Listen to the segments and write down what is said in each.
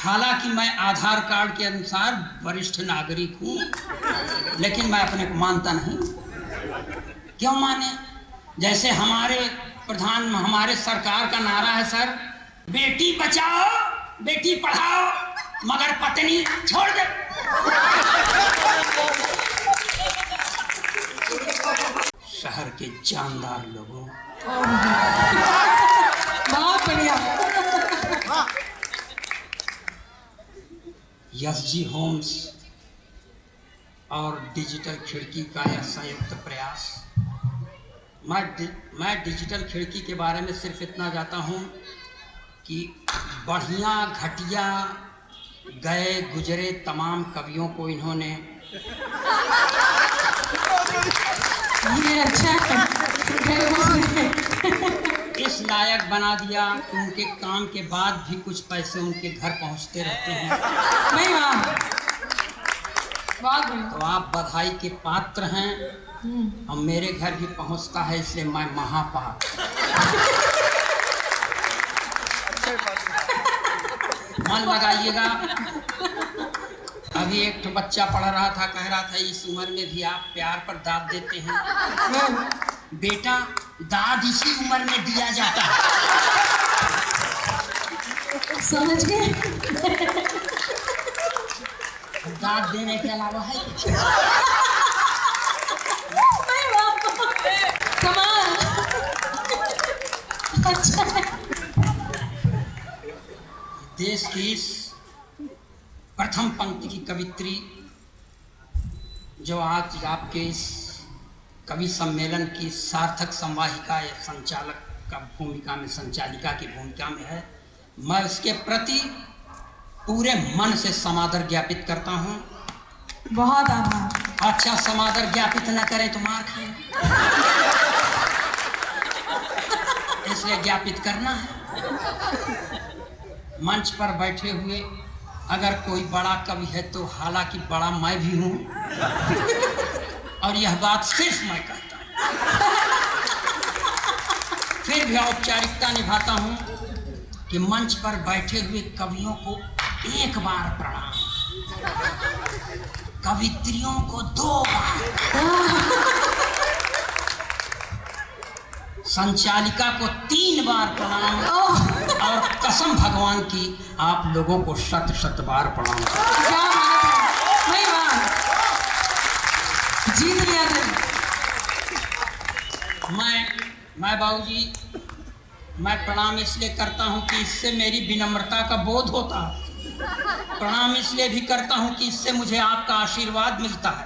हालांकि मैं आधार कार्ड के अनुसार वरिष्ठ नागरिक हूँ, लेकिन मैं अपने को मानता नहीं। क्यों माने? जैसे हमारे सरकार का नारा है सर, बेटी बचाओ बेटी पढ़ाओ मगर पत्नी छोड़ दे। शहर के जानदार लोगों, बहुत बढ़िया। यस जी होम्स और डिजिटल खिड़की का यह संयुक्त प्रयास। मैं डिजिटल खिड़की के बारे में सिर्फ इतना जानता हूँ कि बढ़िया घटिया गए गुजरे तमाम कवियों को इन्होंने ये अच्छा इस लायक बना दिया कि उनके काम के बाद भी कुछ पैसे उनके घर पहुंचते रहते हैं। नहीं वाह, बहुत तो आप बधाई के पात्र हैं और मेरे घर भी पहुंचता है, इसलिए मैं महापात्र। मन लगाइएगा। अभी एक बच्चा पढ़ रहा था, कह रहा था इस उम्र में भी आप प्यार पर दाद देते हैं। बेटा, दाद इसी उम्र में दिया जाता है, समझ गए? दाद देने के अलावा है कमाल। अच्छा, देश की इस प्रथम पंक्ति की कवित्री जो आज आपके इस कवि सम्मेलन की सार्थक संवाहिका या संचालक का भूमिका में, संचालिका की भूमिका में है, मैं उसके प्रति पूरे मन से समादर ज्ञापित करता हूँ। बहुत आभार। अच्छा, समादर ज्ञापित न करें तो मार खाएं, इसलिए ज्ञापित करना है। मंच पर बैठे हुए अगर कोई बड़ा कवि है तो हालांकि बड़ा मैं भी हूँ, और यह बात सिर्फ मैं कहता हूँ। फिर भी औपचारिकता निभाता हूँ कि मंच पर बैठे हुए कवियों को एक बार प्रणाम, कवित्रियों को 2 बार, संचालिका को 3 बार प्रणाम, और कसम भगवान की आप लोगों को 100 बार प्रणाम। क्या बात है, नहीं बात, जीत लिया था। मैं बाबूजी, मैं प्रणाम इसलिए करता हूँ कि इससे मेरी विनम्रता का बोध होता है। प्रणाम इसलिए भी करता हूँ कि इससे मुझे आपका आशीर्वाद मिलता है।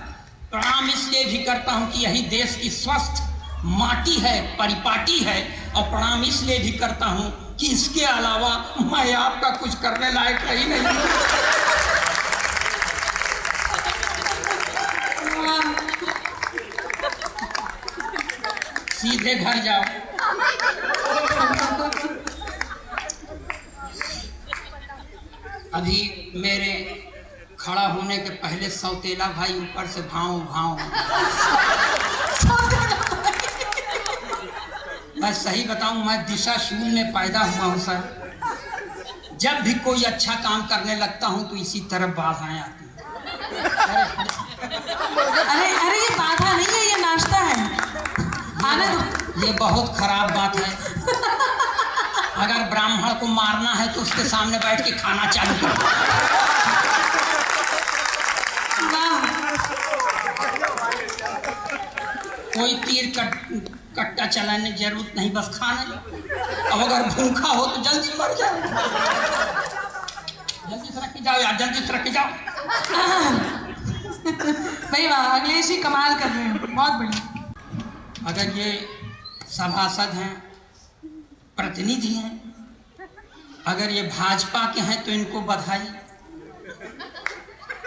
प्रणाम इसलिए भी करता हूँ कि यही देश की स्वस्थ माटी है, परिपाटी है। और प्रणाम इसलिए भी करता हूँ कि इसके अलावा मैं आपका कुछ करने लायक ही नहीं हूँ। सीधे घर जाओ। अभी मेरे खड़ा होने के पहले सौतेला भाई ऊपर से भाव भाव। मैं सही बताऊं, मैं दिशा शून्य में पैदा हुआ हूं सर। जब भी कोई अच्छा काम करने लगता हूं तो इसी तरफ बाधाएं आती हैं। अरे ये बाधा नहीं है, ये नाश्ता है। आनंद, ये बहुत खराब बात है। अगर ब्राह्मण को मारना है तो उसके सामने बैठ के खाना चालू करो। कोई तीर कट्टा चलाने की जरूरत नहीं, बस खाना। अब अगर भूखा हो तो जल्दी मर जाओ। जल्दी से रख के जाओ यार, जल्दी से रख के जाओ। भाई वाह, अगले जी कमाल कर रहे हैं, बहुत बढ़िया। अगर ये सभासद हैं, प्रतिनिधि हैं, अगर ये भाजपा के हैं तो इनको बधाई,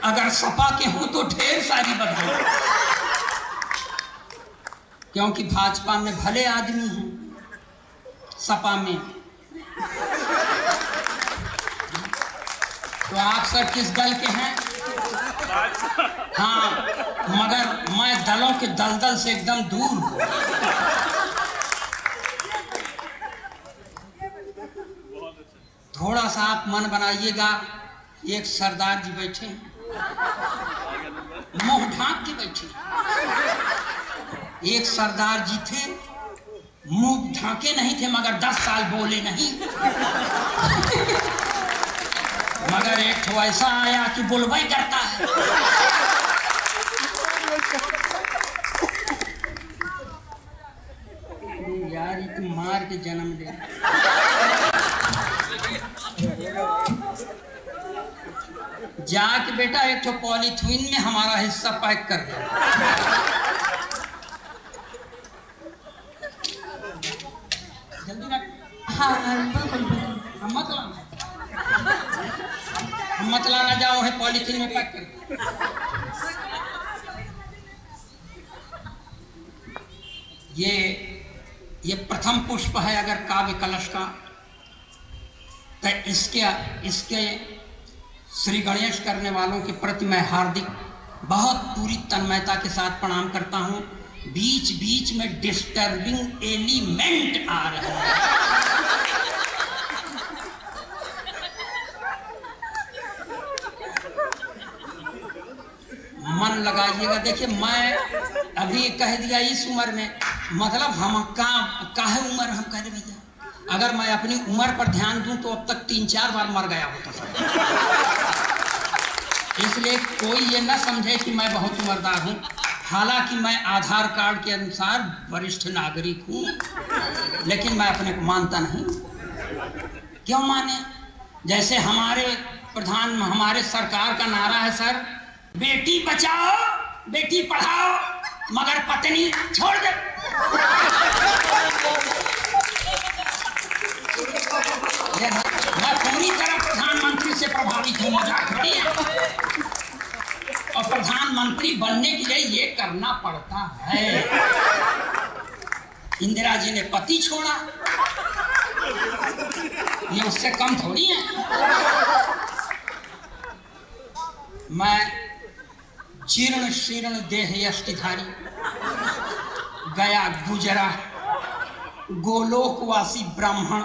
अगर सपा के हो तो ढेर सारी बधाई, क्योंकि भाजपा में भले आदमी हैं, सपा में तो आप सब किस दल के हैं? हाँ, मगर मैं दलों के दलदल से एकदम दूर हूँ। थोड़ा सा आप मन बनाइएगा एक सरदार जी बैठे मुंह ढांक के बैठे। एक सरदार जी थे, मुंह ढांके नहीं थे मगर 10 साल बोले नहीं। मगर एक तो ऐसा आया कि बोलवा ही करता है। यार ये तो मार के जन्म दे। जाके बेटा एक तो पॉलीथीन में हमारा हिस्सा पैक कर दे। जल्दी ना। हाँ बिल्कुल। मत लाना जाओ है, पॉलीथीन में पैक कर। ये प्रथम पुष्प है अगर काव्य कलश का, तो इसके श्री गणेश करने वालों के प्रति मैं हार्दिक बहुत पूरी तन्मयता के साथ प्रणाम करता हूँ। बीच बीच में डिस्टर्बिंग एलिमेंट आ रहे हैं। मन लगाइएगा। देखिए मैं अभी कह दिया इस उम्र में, मतलब हम काहे उम्र हम कह रहे भैया, अगर मैं अपनी उम्र पर ध्यान दूं तो अब तक 3-4 बार मर गया होता था। इसलिए कोई ये ना समझे कि मैं बहुत उम्रदार हूँ। हालांकि मैं आधार कार्ड के अनुसार वरिष्ठ नागरिक हूँ, लेकिन मैं अपने को मानता नहीं। क्यों माने? जैसे हमारे सरकार का नारा है सर, बेटी बचाओ बेटी पढ़ाओ मगर पत्नी छोड़ दे। मैं पूरी तरह प्रधानमंत्री से प्रभावित हूँ। मजाक नहीं है। और प्रधानमंत्री बनने के लिए ये करना पड़ता है। इंदिरा जी ने पति छोड़ा, ये उससे कम थोड़ी है। मैं जीर्ण शीर्ण देह यष्टिधारी, गया गुजरा गोलोकवासी ब्राह्मण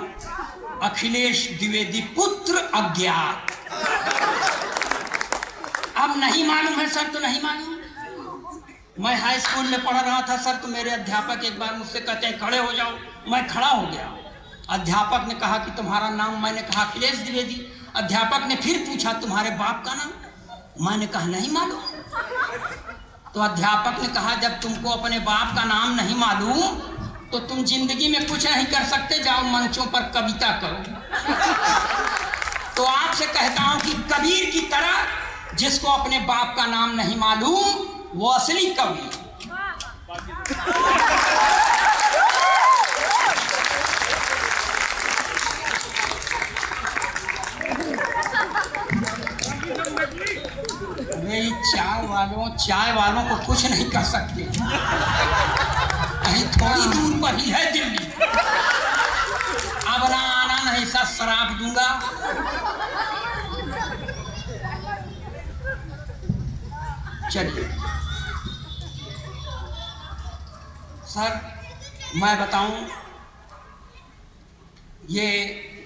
अखिलेश द्विवेदी पुत्र अज्ञात। अब नहीं मालूम है सर, तो नहीं मालूम। मैं हाई स्कूल में पढ़ रहा था सर, तो मेरे अध्यापक एक बार मुझसे कहते हैं खड़े हो जाओ। मैं खड़ा हो गया। अध्यापक ने कहा कि तुम्हारा नाम? मैंने कहा अखिलेश द्विवेदी। अध्यापक ने फिर पूछा तुम्हारे बाप का नाम? मैंने कहा नहीं मालूम। तो अध्यापक ने कहा जब तुमको अपने बाप का नाम नहीं मालूम तो तुम जिंदगी में कुछ नहीं कर सकते, जाओ मंचों पर कविता करो। तो आपसे कहता हूं कि कबीर की तरह जिसको अपने बाप का नाम नहीं मालूम वो असली कवि। चाय वालों को कुछ नहीं कर सकते। कहीं थोड़ी दूर पर ही है दिल्ली। अब ना आना नहीं सर, शराब दूंगा। चलिए सर मैं बताऊं, ये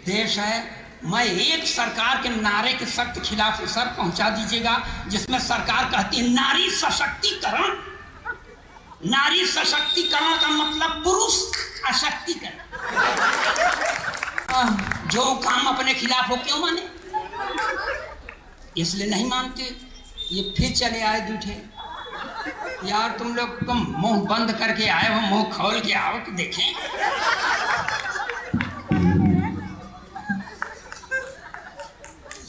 देश है। मैं एक सरकार के नारे के सख्त खिलाफ सर पहुंचा दीजिएगा जिसमें सरकार कहती है नारी सशक्तिकरण। नारी सशक्तिकरण का मतलब पुरुष अशक्तिकरण। जो काम अपने खिलाफ हो क्यों माने? इसलिए नहीं मानते। ये फिर चले आए दूठे। यार तुम लोग तुम मुंह बंद करके आए हो, मुंह खोल के आओ तो देखें।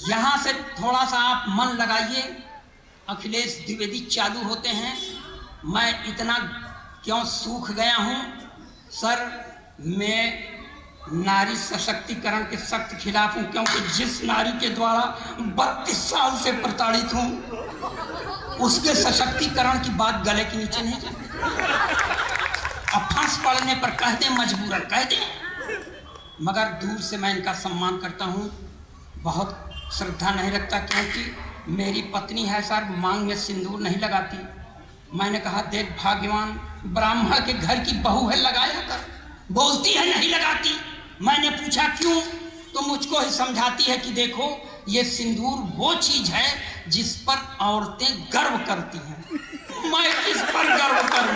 यहां से थोड़ा सा आप मन लगाइए। अखिलेश द्विवेदी चालू होते हैं। मैं इतना क्यों सूख गया हूं सर? मैं नारी सशक्तिकरण के सख्त खिलाफ हूं, क्योंकि जिस नारी के द्वारा 32 साल से प्रताड़ित हूं उसके सशक्तिकरण की बात गले के नीचे नहीं जाती। अब फांस पड़ने पर कह दे, मजबूरन कह दे। मगर दूर से मैं इनका सम्मान करता हूँ, बहुत श्रद्धा नहीं रखता, क्योंकि मेरी पत्नी है सर, मांग में सिंदूर नहीं लगाती। मैंने कहा देख भाग्यवान ब्राह्मण के घर की बहू है, लगाया कर। बोलती है नहीं लगाती। मैंने पूछा क्यों? तो मुझको ही समझाती है कि देखो ये सिंदूर वो चीज है जिस पर औरतें गर्व करती हैं। मैं किस पर गर्व करूं?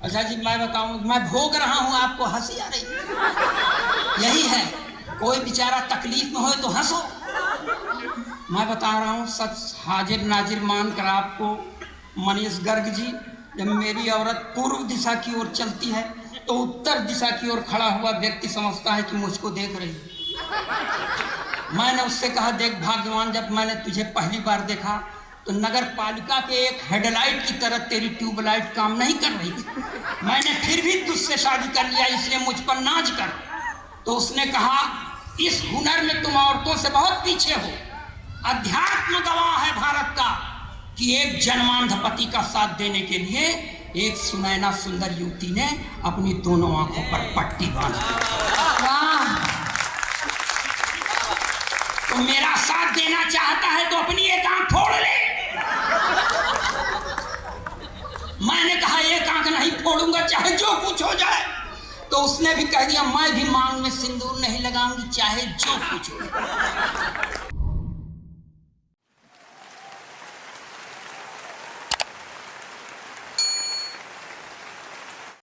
अच्छा जी, मैं बताऊं, मैं भोग रहा हूं, आपको हंसी आ रही? यही है, कोई बेचारा तकलीफ में हो तो हंसो। मैं बता रहा हूं सच हाजिर नाजिर मानकर आपको, मनीष गर्ग जी, जब मेरी औरत पूर्व दिशा की ओर चलती है तो उत्तर दिशा की ओर खड़ा हुआ व्यक्ति समझता है कि मुझको देख रही है। मैंने उससे कहा, देख भाग्यवान, जब मैंने तुझे पहली बार देखा तो नगर पालिका के एक हेडलाइट की तरह तेरी ट्यूबलाइट काम नहीं कर रही थी। मैंने फिर भी तुझसे शादी कर लिया, इसलिए मुझ पर नाज कर। तो उसने कहा, इस हुनर में तुम औरतों से बहुत पीछे हो। अध्यात्म गवाह है भारत का कि एक जन्मांध पति का साथ देने के लिए एक सुनैना सुंदर युवती ने अपनी दोनों आंखों पर पट्टी बांधी। तो मेरा साथ देना चाहता है तो अपनी एक आंख फोड़ ले। मैंने कहा, एक आंख नहीं फोड़ूंगा, चाहे जो कुछ हो जाए। तो उसने भी कह दिया, मैं भी मांग में सिंदूर नहीं लगाऊंगी, चाहे जो कुछ हो।